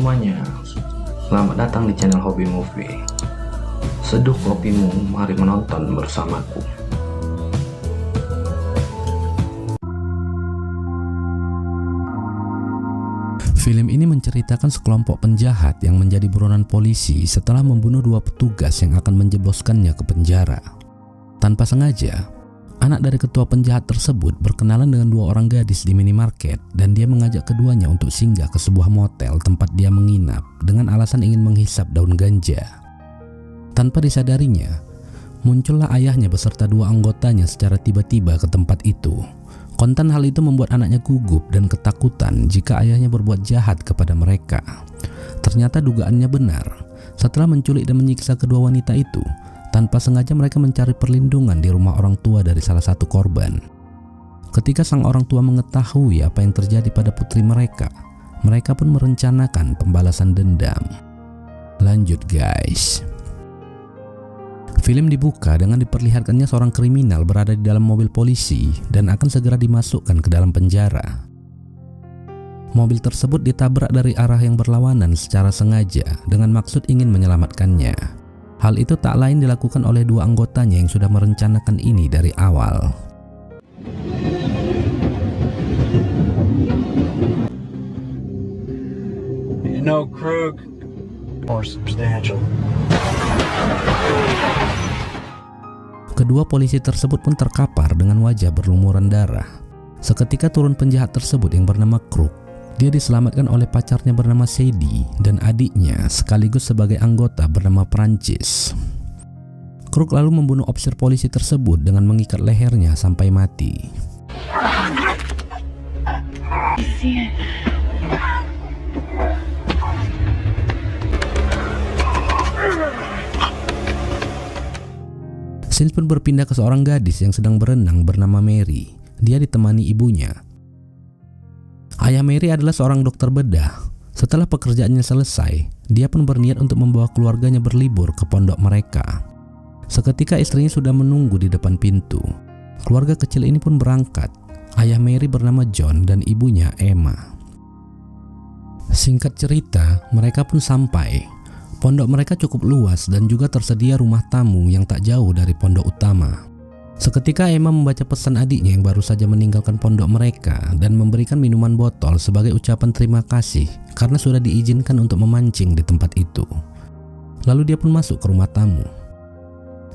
semuanya, selamat datang di channel Hobi Movie. Seduh kopimu, mari menonton bersamaku. Film ini menceritakan sekelompok penjahat yang menjadi buronan polisi setelah membunuh dua petugas yang akan menjebloskannya ke penjara. Tanpa sengaja, anak dari ketua penjahat tersebut berkenalan dengan dua orang gadis di minimarket dan dia mengajak keduanya untuk singgah ke sebuah motel tempat dia menginap dengan alasan ingin menghisap daun ganja. Tanpa disadarinya, muncullah ayahnya beserta dua anggotanya secara tiba-tiba ke tempat itu. Kontan hal itu membuat anaknya gugup dan ketakutan jika ayahnya berbuat jahat kepada mereka. Ternyata dugaannya benar. Setelah menculik dan menyiksa kedua wanita itu, tanpa sengaja mereka mencari perlindungan di rumah orang tua dari salah satu korban. Ketika sang orang tua mengetahui apa yang terjadi pada putri mereka pun merencanakan pembalasan dendam. Lanjut guys. Film dibuka dengan diperlihatkannya seorang kriminal berada di dalam mobil polisi dan akan segera dimasukkan ke dalam penjara. Mobil tersebut ditabrak dari arah yang berlawanan secara sengaja dengan maksud ingin menyelamatkannya. Hal itu tak lain dilakukan oleh dua anggotanya yang sudah merencanakan ini dari awal. No crook or substantial. Kedua polisi tersebut pun terkapar dengan wajah berlumuran darah. Seketika turun penjahat tersebut yang bernama Crook. Dia diselamatkan oleh pacarnya bernama Sadie dan adiknya sekaligus sebagai anggota bernama Prancis. Crook lalu membunuh opsir polisi tersebut dengan mengikat lehernya sampai mati. Scene pun berpindah ke seorang gadis yang sedang berenang bernama Mary. Dia ditemani ibunya. Ayah Mary adalah seorang dokter bedah. Setelah pekerjaannya selesai, dia pun berniat untuk membawa keluarganya berlibur ke pondok mereka. Seketika istrinya sudah menunggu di depan pintu. Keluarga kecil ini pun berangkat. Ayah Mary bernama John dan ibunya Emma. Singkat cerita, mereka pun sampai. Pondok mereka cukup luas dan juga tersedia rumah tamu yang tak jauh dari pondok utama. Seketika Emma membaca pesan adiknya yang baru saja meninggalkan pondok mereka dan memberikan minuman botol sebagai ucapan terima kasih karena sudah diizinkan untuk memancing di tempat itu. Lalu dia pun masuk ke rumah tamu.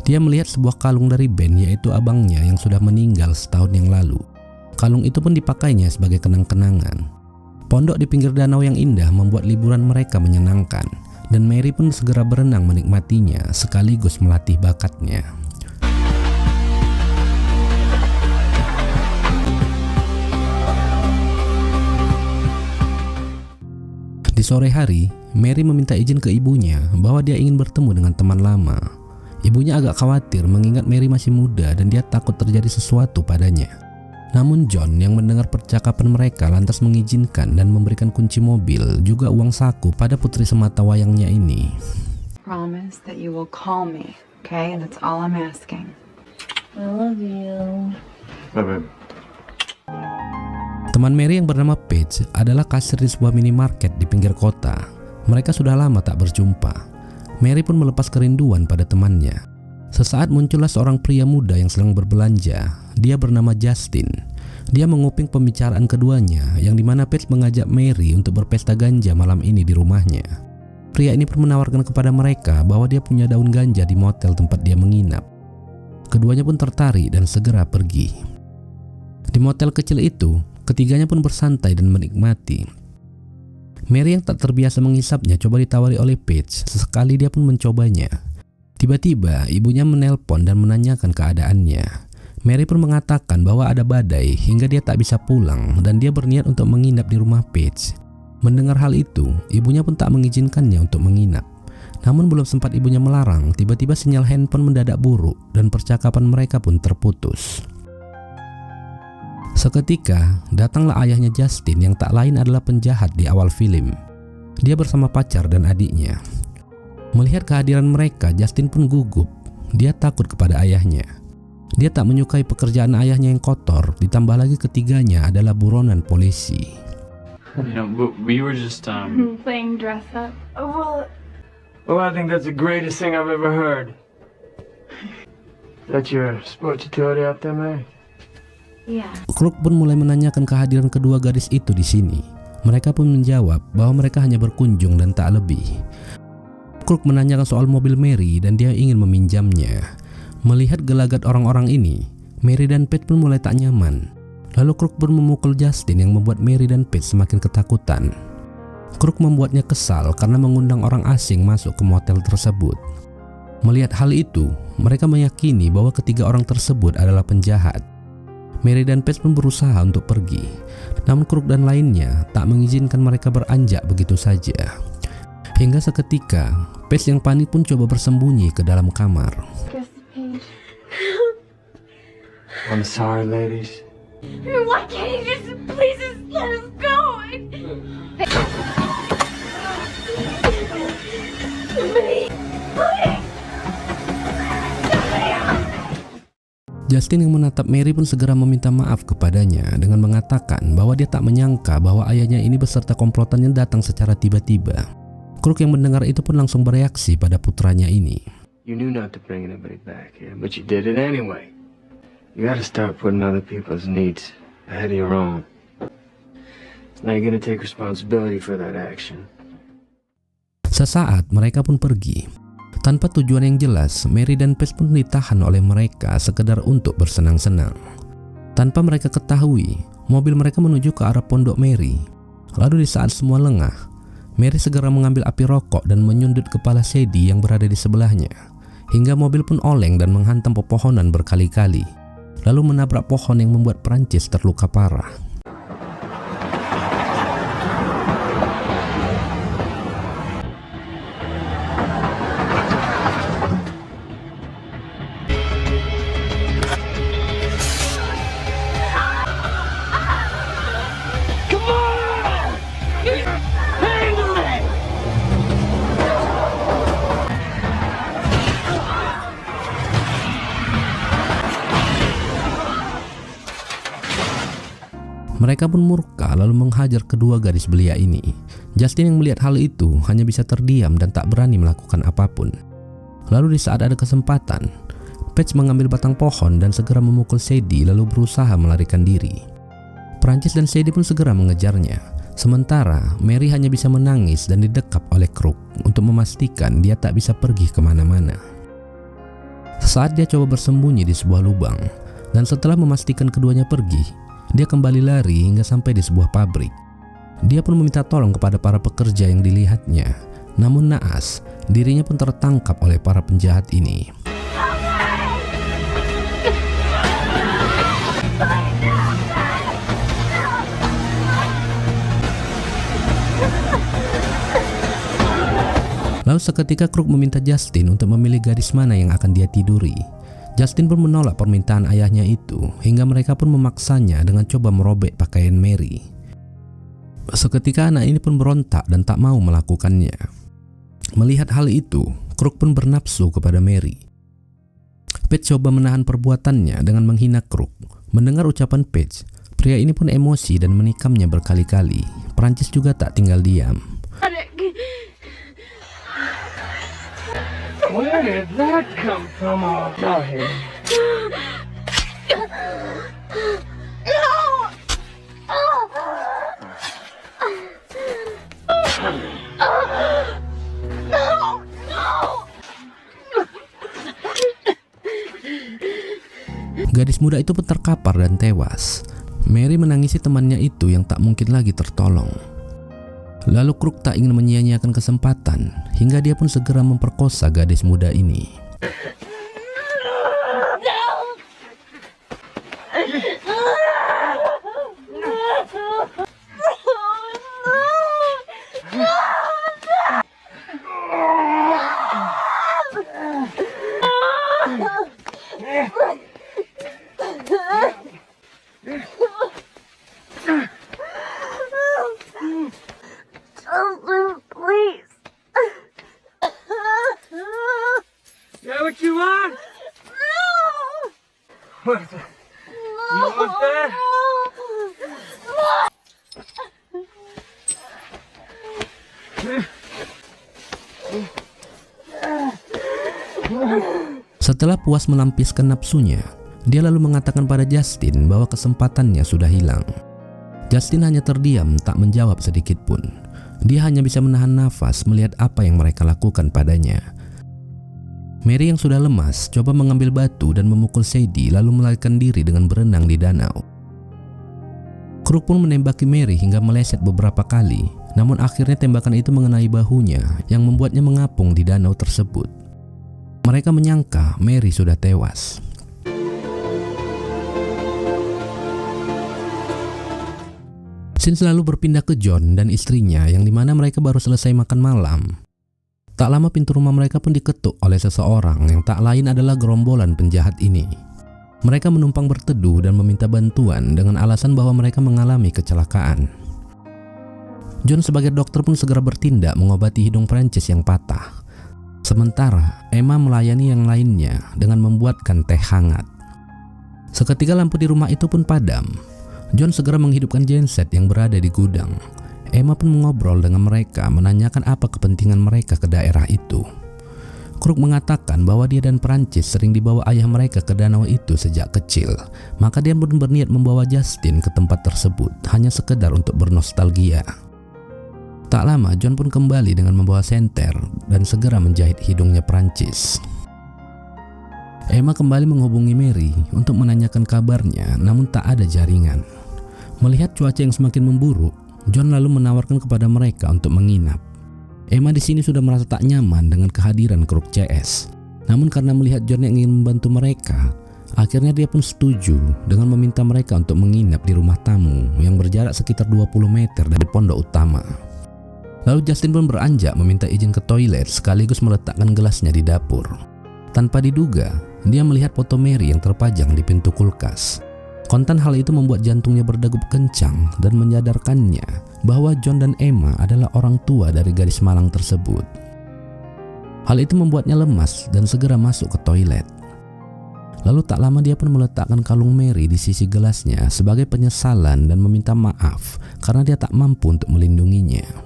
Dia melihat sebuah kalung dari Ben, yaitu abangnya yang sudah meninggal setahun yang lalu. Kalung itu pun dipakainya sebagai kenang-kenangan. Pondok di pinggir danau yang indah membuat liburan mereka menyenangkan. Dan Mary pun segera berenang menikmatinya sekaligus melatih bakatnya. Di sore hari, Mary meminta izin ke ibunya bahwa dia ingin bertemu dengan teman lama. Ibunya agak khawatir mengingat Mary masih muda dan dia takut terjadi sesuatu padanya. Namun John yang mendengar percakapan mereka lantas mengizinkan dan memberikan kunci mobil juga uang saku pada putri sematawayangnya ini. Promise that you will call me, okay? That's all I'm asking. I love you. Bye-bye. Teman Mary yang bernama Paige adalah kasir di sebuah minimarket di pinggir kota. Mereka sudah lama tak berjumpa. Mary pun melepas kerinduan pada temannya. Sesaat muncullah seorang pria muda yang sedang berbelanja. Dia bernama Justin. Dia menguping pembicaraan keduanya, yang dimana Paige mengajak Mary untuk berpesta ganja malam ini di rumahnya. Pria ini pun menawarkan kepada mereka bahwa dia punya daun ganja di motel tempat dia menginap. Keduanya pun tertarik dan segera pergi. Di motel kecil itu, ketiganya pun bersantai dan menikmati. Mary yang tak terbiasa menghisapnya coba ditawari oleh Paige. Sesekali dia pun mencobanya. Tiba-tiba ibunya menelpon dan menanyakan keadaannya. Mary pun mengatakan bahwa ada badai hingga dia tak bisa pulang dan dia berniat untuk menginap di rumah Paige. Mendengar hal itu, ibunya pun tak mengizinkannya untuk menginap. Namun belum sempat ibunya melarang, tiba-tiba sinyal handphone mendadak buruk dan percakapan mereka pun terputus. Seketika, datanglah ayahnya Justin yang tak lain adalah penjahat di awal film. Dia bersama pacar dan adiknya. Melihat kehadiran mereka, Justin pun gugup. Dia takut kepada ayahnya. Dia tak menyukai pekerjaan ayahnya yang kotor, ditambah lagi ketiganya adalah buronan polisi. We were just Playing dress up. Well, I think that's the greatest thing I've ever heard. That's your sports utility out there, man? Yeah. Crook pun mulai menanyakan kehadiran kedua gadis itu di sini. Mereka pun menjawab bahwa mereka hanya berkunjung dan tak lebih. Crook menanyakan soal mobil Mary dan dia ingin meminjamnya. Melihat gelagat orang-orang ini, Mary dan Pete pun mulai tak nyaman. Lalu Crook pun memukul Justin yang membuat Mary dan Pete semakin ketakutan. Crook membuatnya kesal karena mengundang orang asing masuk ke motel tersebut. Melihat hal itu, mereka meyakini bahwa ketiga orang tersebut adalah penjahat. Mary dan Pete pun berusaha untuk pergi, namun Crook dan lainnya tak mengizinkan mereka beranjak begitu saja. Hingga seketika, Pete yang panik pun coba bersembunyi ke dalam kamar. I'm sorry, ladies. Why can't you just please just let us go? Justin yang menatap Mary pun segera meminta maaf kepadanya dengan mengatakan bahwa dia tak menyangka bahwa ayahnya ini beserta komplotannya datang secara tiba-tiba. Crook yang mendengar itu pun langsung bereaksi pada putranya ini. You knew not to bring anybody back here, but you did it anyway. You gotta start putting other people's needs ahead of your own. Now you're gonna take responsibility for that action. Sesaat mereka pun pergi. Tanpa tujuan yang jelas, Mary dan Pete pun ditahan oleh mereka sekedar untuk bersenang-senang. Tanpa mereka ketahui, mobil mereka menuju ke arah pondok Mary. Lalu di saat semua lengah, Mary segera mengambil api rokok dan menyundut kepala Sadie yang berada di sebelahnya, hingga mobil pun oleng dan menghantam pepohonan berkali-kali, lalu menabrak pohon yang membuat Prancis terluka parah. Mereka pun murka lalu menghajar kedua gadis belia ini. Justin yang melihat hal itu hanya bisa terdiam dan tak berani melakukan apapun. Lalu di saat ada kesempatan, Pete mengambil batang pohon dan segera memukul Sadie lalu berusaha melarikan diri. Prancis dan Sadie pun segera mengejarnya. Sementara Mary hanya bisa menangis dan didekap oleh Crook untuk memastikan dia tak bisa pergi kemana-mana. Saat dia coba bersembunyi di sebuah lubang, dan setelah memastikan keduanya pergi, dia kembali lari hingga sampai di sebuah pabrik. Dia pun meminta tolong kepada para pekerja yang dilihatnya. Namun naas, dirinya pun tertangkap oleh para penjahat ini. Lalu seketika Crook meminta Justin untuk memilih gadis mana yang akan dia tiduri. Justin pun menolak permintaan ayahnya itu, hingga mereka pun memaksanya dengan coba merobek pakaian Mary. Seketika anak ini pun berontak dan tak mau melakukannya. Melihat hal itu, Crook pun bernafsu kepada Mary. Pete coba menahan perbuatannya dengan menghina Crook. Mendengar ucapan Pete, pria ini pun emosi dan menikamnya berkali-kali. Prancis juga tak tinggal diam. Where did that come from? Out here. Gadis muda itu pun terkapar dan tewas. Mary menangisi temannya itu yang tak mungkin lagi tertolong. Lalu Crook tak ingin menyia-nyiakan kesempatan, hingga dia pun segera memperkosa gadis muda ini. Please. That what you want? What the? You want that? Setelah puas melampiaskan nafsunya, dia lalu mengatakan pada Justin bahwa kesempatannya sudah hilang. Justin hanya terdiam, tak menjawab sedikit pun. Dia hanya bisa menahan nafas melihat apa yang mereka lakukan padanya. Mary yang sudah lemas coba mengambil batu dan memukul Sadie lalu melarikan diri dengan berenang di danau. Crook pun menembaki Mary hingga meleset beberapa kali, namun akhirnya tembakan itu mengenai bahunya yang membuatnya mengapung di danau tersebut. Mereka menyangka Mary sudah tewas. Scene selalu berpindah ke John dan istrinya yang dimana mereka baru selesai makan malam. Tak lama pintu rumah mereka pun diketuk oleh seseorang yang tak lain adalah gerombolan penjahat ini. Mereka menumpang berteduh dan meminta bantuan dengan alasan bahwa mereka mengalami kecelakaan. John sebagai dokter pun segera bertindak mengobati hidung Frances yang patah. Sementara Emma melayani yang lainnya dengan membuatkan teh hangat. Seketika lampu di rumah itu pun padam. John segera menghidupkan genset yang berada di gudang. Emma pun mengobrol dengan mereka menanyakan apa kepentingan mereka ke daerah itu. Crook mengatakan bahwa dia dan Frances sering dibawa ayah mereka ke danau itu sejak kecil. Maka dia pun berniat membawa Justin ke tempat tersebut hanya sekedar untuk bernostalgia. Tak lama John pun kembali dengan membawa senter dan segera menjahit hidungnya Frances. Emma kembali menghubungi Mary untuk menanyakan kabarnya, namun tak ada jaringan. Melihat cuaca yang semakin memburuk, John lalu menawarkan kepada mereka untuk menginap. Emma di sini sudah merasa tak nyaman dengan kehadiran Crook CS. Namun karena melihat John yang ingin membantu mereka, akhirnya dia pun setuju dengan meminta mereka untuk menginap di rumah tamu yang berjarak sekitar 20 meter dari pondok utama. Lalu Justin pun beranjak meminta izin ke toilet sekaligus meletakkan gelasnya di dapur. Tanpa diduga, dia melihat foto Mary yang terpajang di pintu kulkas. Kontan hal itu membuat jantungnya berdegup kencang dan menyadarkannya bahwa John dan Emma adalah orang tua dari gadis malang tersebut. Hal itu membuatnya lemas dan segera masuk ke toilet. Lalu tak lama dia pun meletakkan kalung Mary di sisi gelasnya sebagai penyesalan dan meminta maaf karena dia tak mampu untuk melindunginya.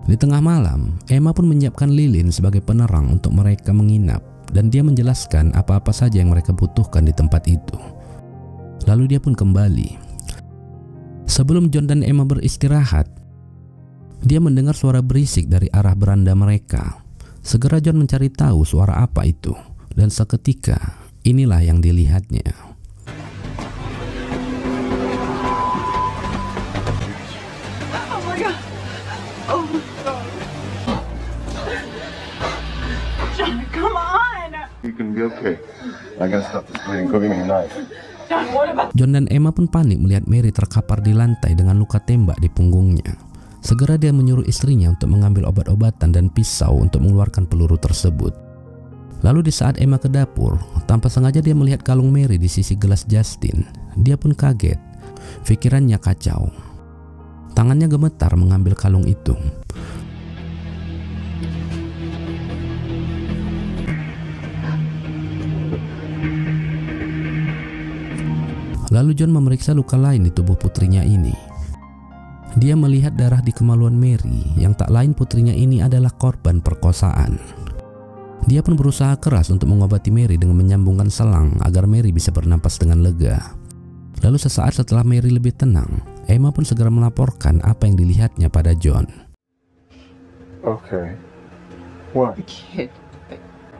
Di tengah malam, Emma pun menyiapkan lilin sebagai penerang untuk mereka menginap dan dia menjelaskan apa-apa saja yang mereka butuhkan di tempat itu. Lalu dia pun kembali. Sebelum John dan Emma beristirahat, dia mendengar suara berisik dari arah beranda mereka. Segera John mencari tahu suara apa itu dan seketika inilah yang dilihatnya. Oh my God. Oh my God. John, come on. You can be okay. I gotta stop this bleeding. Go give me a knife. John, what about... John dan Emma pun panik melihat Mary terkapar di lantai dengan luka tembak di punggungnya. Segera dia menyuruh istrinya untuk mengambil obat-obatan dan pisau untuk mengeluarkan peluru tersebut. Lalu di saat Emma ke dapur, tanpa sengaja dia melihat kalung Mary di sisi gelas Justin. Dia pun kaget. Pikirannya kacau. Tangannya gemetar mengambil kalung itu. Lalu John memeriksa luka lain di tubuh putrinya ini. Dia melihat darah di kemaluan Mary yang tak lain putrinya ini adalah korban perkosaan. Dia pun berusaha keras untuk mengobati Mary dengan menyambungkan selang agar Mary bisa bernapas dengan lega. Lalu sesaat setelah Mary lebih tenang, Emma pun segera melaporkan apa yang dilihatnya pada John. Okay. What? The kid.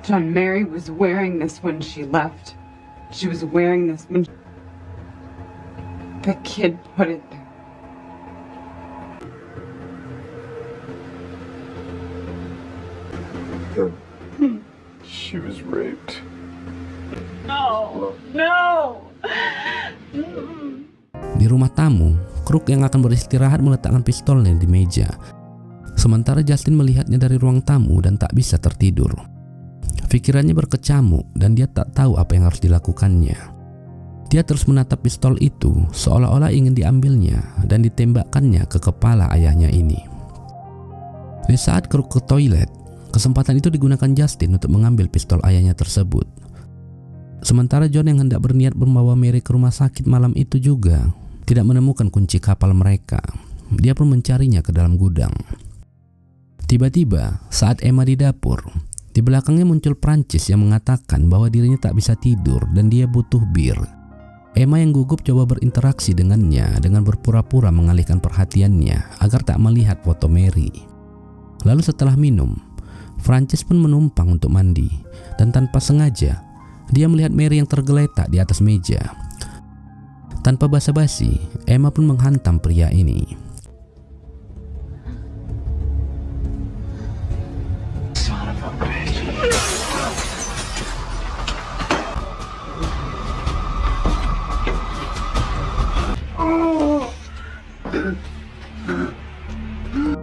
John, Mary was wearing this when she left. She was wearing this when... The kid put it there. She was raped. No. No. Di rumah tamu, Crook yang akan beristirahat meletakkan pistolnya di meja. Sementara Justin melihatnya dari ruang tamu dan tak bisa tertidur. Pikirannya berkecamuk dan dia tak tahu apa yang harus dilakukannya. Dia terus menatap pistol itu seolah-olah ingin diambilnya dan ditembakkannya ke kepala ayahnya ini. Di saat Crook ke toilet, kesempatan itu digunakan Justin untuk mengambil pistol ayahnya tersebut. Sementara John yang hendak berniat membawa Mary ke rumah sakit malam itu juga tidak menemukan kunci kapal mereka. Dia pun mencarinya ke dalam gudang. Tiba-tiba saat Emma di dapur, Di belakangnya muncul Prancis yang mengatakan bahwa dirinya tak bisa tidur dan dia butuh bir. Emma yang gugup coba berinteraksi dengannya dengan berpura-pura mengalihkan perhatiannya agar tak melihat foto Mary. Lalu setelah minum, Prancis pun menumpang untuk mandi dan tanpa sengaja dia melihat Mary yang tergeletak di atas meja. Tanpa basa-basi, Emma pun menghantam pria ini.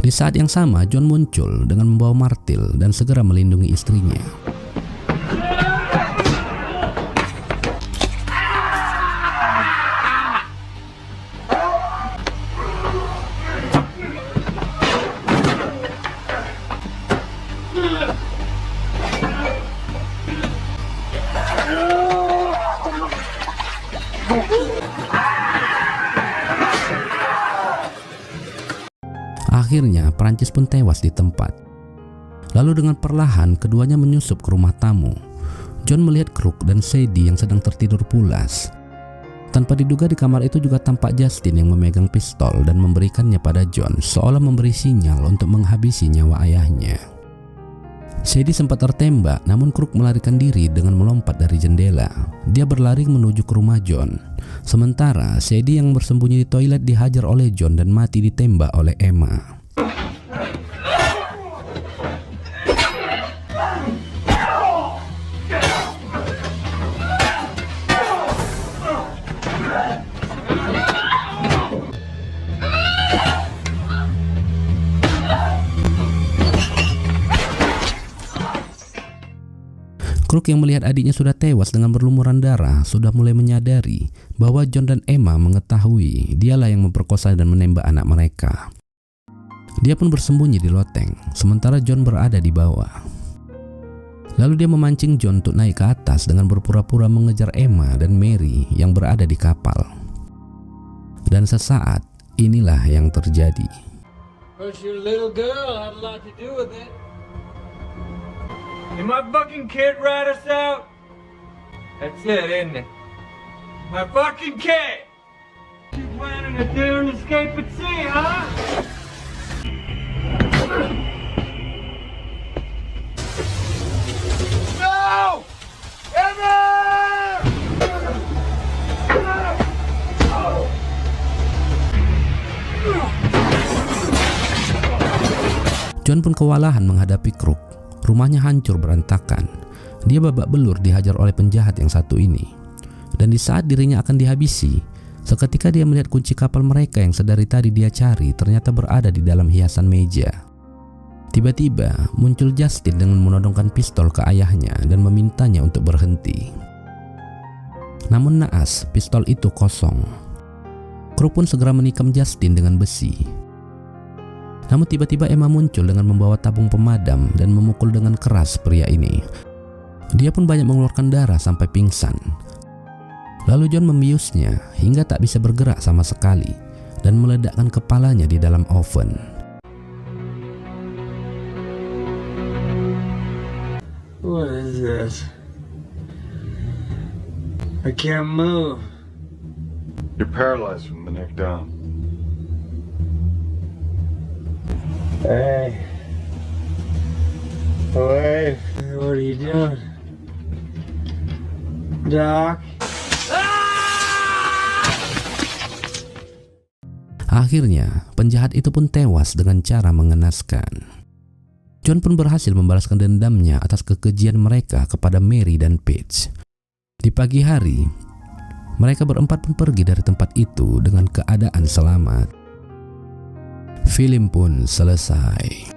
Di saat yang sama, John muncul dengan membawa martil dan segera melindungi istrinya. Akhirnya Prancis pun tewas di tempat. Lalu dengan perlahan keduanya menyusup ke rumah tamu. John melihat Crook dan Sadie yang sedang tertidur pulas. Tanpa diduga di kamar itu juga tampak Justin yang memegang pistol dan memberikannya pada John seolah memberi sinyal untuk menghabisi nyawa ayahnya. Sadie sempat tertembak, namun Crook melarikan diri dengan melompat dari jendela. Dia berlari menuju ke rumah John. Sementara Sadie yang bersembunyi di toilet dihajar oleh John dan mati ditembak oleh Emma. Crook yang melihat adiknya sudah tewas dengan berlumuran darah sudah mulai menyadari bahwa John dan Emma mengetahui dialah yang memperkosa dan menembak anak mereka. Dia pun bersembunyi di loteng, sementara John berada di bawah. Lalu dia memancing John untuk naik ke atas dengan berpura-pura mengejar Emma dan Mary yang berada di kapal. Dan sesaat inilah yang terjadi. Course, your little girl had a lot to do with it. Did my fucking kid rat us out? That's it, isn't it? My fucking kid! You planning to do an escape at sea, huh? No! Emma! John pun kewalahan menghadapi Crook. Rumahnya hancur berantakan. Dia babak belur dihajar oleh penjahat yang satu ini. Dan di saat dirinya akan dihabisi, seketika dia melihat kunci kapal mereka yang sedari tadi dia cari ternyata berada di dalam hiasan meja. Tiba-tiba muncul Justin dengan menodongkan pistol ke ayahnya dan memintanya untuk berhenti. Namun naas, pistol itu kosong. Crook pun segera menikam Justin dengan besi. Namun tiba-tiba Emma muncul dengan membawa tabung pemadam dan memukul dengan keras pria ini. Dia pun banyak mengeluarkan darah sampai pingsan. Lalu John membiusnya hingga tak bisa bergerak sama sekali dan meledakkan kepalanya di dalam oven. What is this? I can't move. You're paralyzed from the neck down. Hey. Wait. What are you doing? Doc? Akhirnya, penjahat itu pun tewas dengan cara mengenaskan. John pun berhasil membalaskan dendamnya atas kekejian mereka kepada Mary dan Paige. Di pagi hari, mereka berempat pun pergi dari tempat itu dengan keadaan selamat. Film pun selesai.